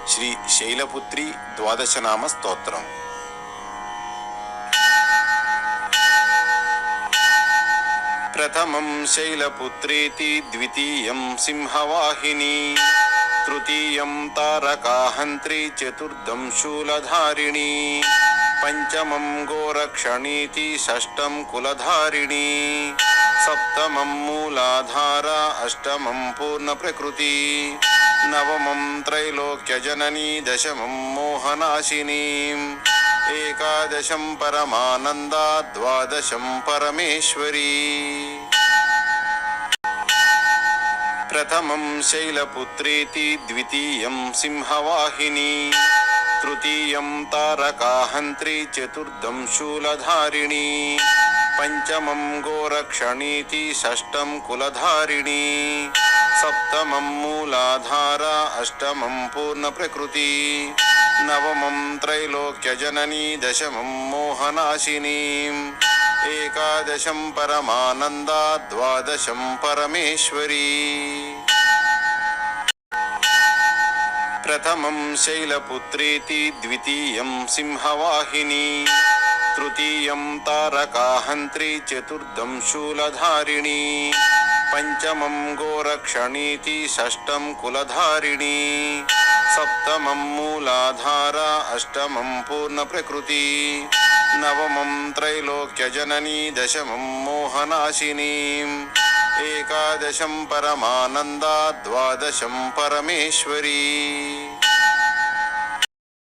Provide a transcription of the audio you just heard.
శ్రీ శైలపుత్రి ద్వాదశనామ స్తోత్రం. ప్రథమం శైలపుత్రేతి, ద్వితీయం సింహవాహిని, తృతీయం తారకాహంత్రి, చతుర్థం శూలధారిణి, పంచమం గోరక్షణీతి, షష్టం కులధారిణి, సప్తమం మూలాధార, అష్టమం పూర్ణప్రకృతి, నవమం త్రైలోక్యజననీ, దశమం మోహనాశిని, ఏకాదశం పరమానందా, ద్వాదశం పరమేశ్వరీ. ప్రథమం శైలపుత్రేతి, ద్వితీయం సింహవాహిని, తృతీయం తారకాహంత్రి, చతుర్థం శూలధారిణి, పంచమం గోరక్షణీతి, షష్టం కులధారిణి, సప్తమం మూలాధార, అష్టమం పూర్ణప్రకృతి, నవమం త్రైలోక్యజననీ, దశమం మోహనాశిని, ఏకాదశం పరమానందా, ద్వాదశం పరమేశ్వరీ. ప్రథమం శైలపుత్రేతి, ద్వితీయం సింహవాహిని, తృతీయం తారకాహంత్రి, చతుర్థం శూలధారిణి, పంచమం గోరక్షణీతి, షష్టం కులధారిణి, సప్తమం మూలాధార, అష్టమం పూర్ణప్రకృతి, నవమం త్రైలోక్యజననీ, దశమం మోహనాశిని, ఏకాదశం పరమానందా, ద్వాదశం పరమేశ్వరీ.